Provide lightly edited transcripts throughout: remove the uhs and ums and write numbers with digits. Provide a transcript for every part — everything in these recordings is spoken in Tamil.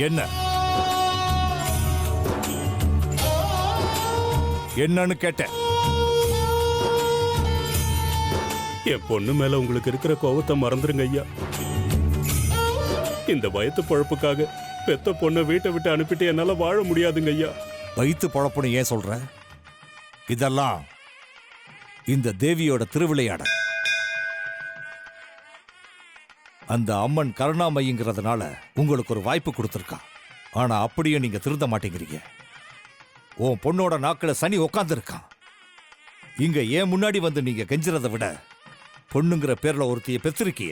என்ன என்னன்னு கேட்டேன். என் பொண்ணு மேல உங்களுக்கு இருக்கிற கோவத்தை மறந்துருங்க ஐயா. இந்த வயத்து பொழப்புக்காக பெத்த பொண்ணை வீட்டை விட்டு அனுப்பிட்டு என்னால வாழ முடியாதுங்க ஐயா. வயிற்று பொழப்புன்னு ஏன் சொல்ற? இதெல்லாம் இந்த தேவியோட திருவிளையாடல். அந்த அம்மன் கருணாமயிங்கிறதுனால உங்களுக்கு ஒரு வாய்ப்பு கொடுத்துருக்கா. ஆனா அப்படியே நீங்க திருந்த மாட்டேங்கிறீங்க. உன் பொண்ணோட நாக்குல சனி உக்காந்துருக்கான். இங்க ஏன் முன்னாடி வந்து நீங்க கெஞ்சுறதை விட பொண்ணுங்கிற பேர்ல ஒருத்திய பெற்றிருக்கிய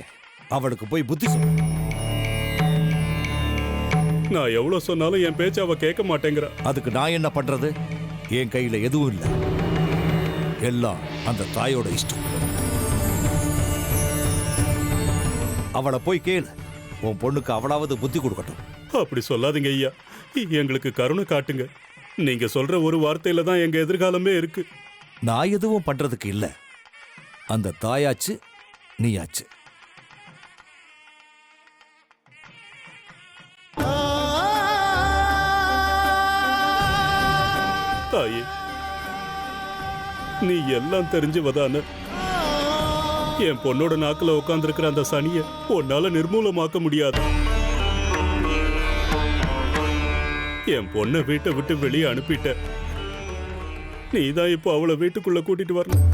அவளுக்கு போய் புத்தி சொல்ல. நான் எவ்வளவு சொன்னாலும் என் பேச்ச அவ கேட்க மாட்டேங்கிற. அதுக்கு நான் என்ன பண்றது? என் கையில எதுவும் இல்லை. எல்லாம் அந்த தாயோட இஷ்டம். அவளை போய் கேளு. உன் பொண்ணுக்கு அவளாவது புத்தி கொடுக்கட்டும். அப்படி சொல்லாதீங்க ஐயா. எங்களுக்கு கருணை காட்டுங்க. நீங்க சொல்ற ஒரு வார்த்தையில தான் எங்க எதிர்காலமே இருக்கு. நான் எதுவும் பண்றதுக்கு இல்ல. அந்த தாயாச்சு நீயாச்சு. தாயே, நீ எல்லாம் தெரிஞ்சவதான. என் பொண்ணோட நாக்குல உட்கார்ந்துருக்கிற அந்த சனிய உன்னால நிர்மூலமாக்க முடியாது. என் பொண்ணை வீட்டை விட்டு வெளியே அனுப்பிட்ட. நீதான் இப்போ அவளை வீட்டுக்குள்ள கூட்டிட்டு வரணும்.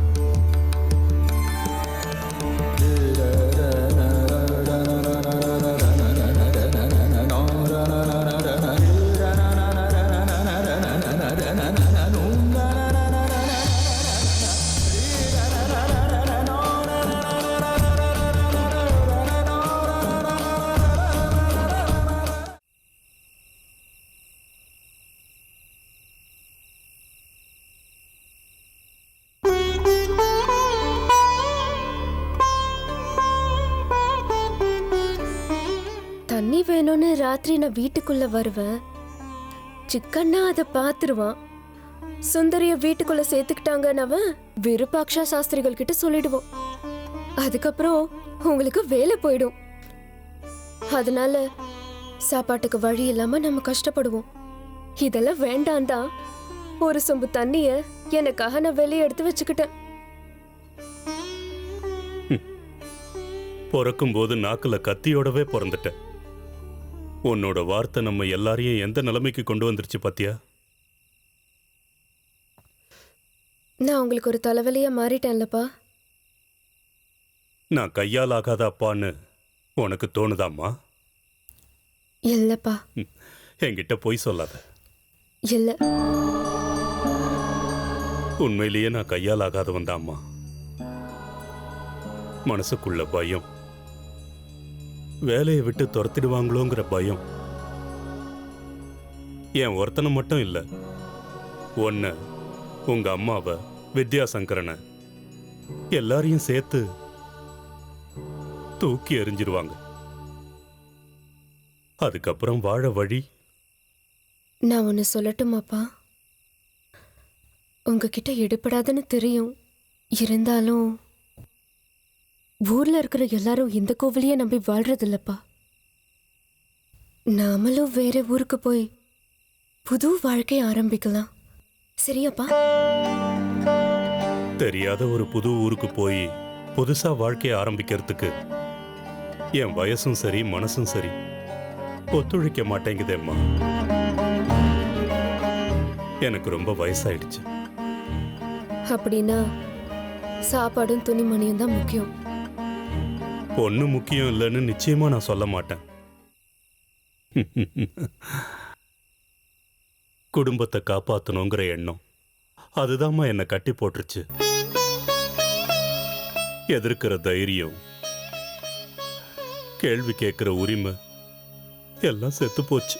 தண்ணி வேணும்னு ராத்திரி நான் வீட்டுக்குள்ள வருவேன். சிக்கன்னா அதை பாத்துருவான். சுந்தரிய வீட்டுக்குள்ள சேர்த்துக்கிட்டாங்கன்னு அவன் விருப்பாக்ஷா சாஸ்திரிகள் கிட்ட சொல்லிடுவோம். அதுக்கப்புறம் உங்களுக்கு வேலை போயிடும். அதனால சாப்பாட்டுக்கு வழி இல்லாம நம்ம கஷ்டப்படுவோம். இதெல்லாம் வேண்டாம் தான் ஒரு சொம்பு தண்ணிய எனக்காக நான் வெளியே எடுத்து வச்சுக்கிட்டேன். பிறக்கும் போது நாக்குல கத்தியோடவே பிறந்துட்ட. உன்னோட வார்த்தை நம்ம எல்லாரையும் எந்த நிலைமைக்கு கொண்டு வந்துருச்சு பாத்தியா? நான் உங்களுக்கு ஒரு தலைவலியா மாறிட்டேன்லப்பா. நான் கையால் ஆகாத அப்பான்னு உனக்கு தோணுதாம்மா? இல்லப்பா. என்கிட்ட பொய் சொல்லாத. இல்ல, உண்மையிலேயே நான் கையால் ஆகாதவன் தான்மா. மனசுக்குள்ள பயம், வேலையை விட்டு துரத்திடுவாங்களோங்கிற பயம். என் ஒருத்தனை மட்டும் இல்ல, ஒன்ன, உங்க அம்மாவை, வித்யாசங்கரனை, எல்லாரையும் சேர்த்து தூக்கி எறிஞ்சிருவாங்க. அதுக்கப்புறம் வாழ வழி. நான் ஒன்னு சொல்லட்டுமாப்பா? உங்ககிட்ட எடுபடாதுன்னு தெரியும். இருந்தாலும் ஊர்ல இருக்கிற எல்லாரும் இந்த கோவிலையே நம்பி வாழ்றது இல்லப்பா. நாமளும் வேற ஊருக்கு போய் புது வாழ்க்கை ஆரம்பிக்கலாம். சரியாப்பா? தெரியாத ஒரு புது ஊருக்கு போய் புதுசா வாழ்க்கையை ஆரம்பிக்கிறதுக்கு என் வயசும் சரி மனசும் சரி ஒத்துழைக்க மாட்டேங்குதேம்மா. எனக்கு ரொம்ப வயசாயிடுச்சு. அப்படின்னா சாப்பாடும் துணிமணியும் தான் முக்கியம். பொண்ணு முக்கியம் இல்லைன்னு நிச்சயமா நான் சொல்ல மாட்டேன். குடும்பத்தை காப்பாற்றணுங்கிற எண்ணம் அதுதாம்மா என்னை கட்டி போட்டுருச்சு. எதிர்க்கிற தைரியம், கேள்வி கேட்கிற உரிமை எல்லாம் செத்து போச்சு.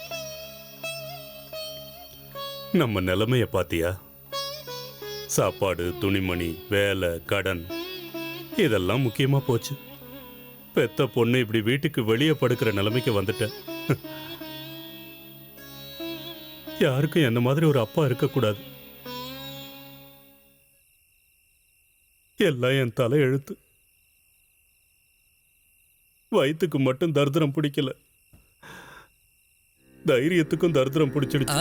நம்ம நிலைமைய பாத்தியா? சாப்பாடு, துணிமணி, வேலை, கடன் இதெல்லாம் முக்கியமா போச்சு. பெத்த பொண்ணு இப்படி வீட்டுக்கு வெளியே படுக்கிற நிலைமைக்கு வந்துட்டேன். யாருக்கும் என்ன மாதிரி ஒரு அப்பா இருக்கக்கூடாது. எல்லாம் என் தலை எழுத்து. வயிற்றுக்கு மட்டும் தரித்திரம் பிடிக்கல. தைரியத்துக்கும் தரித்திரம் பிடிச்சிடுச்சு.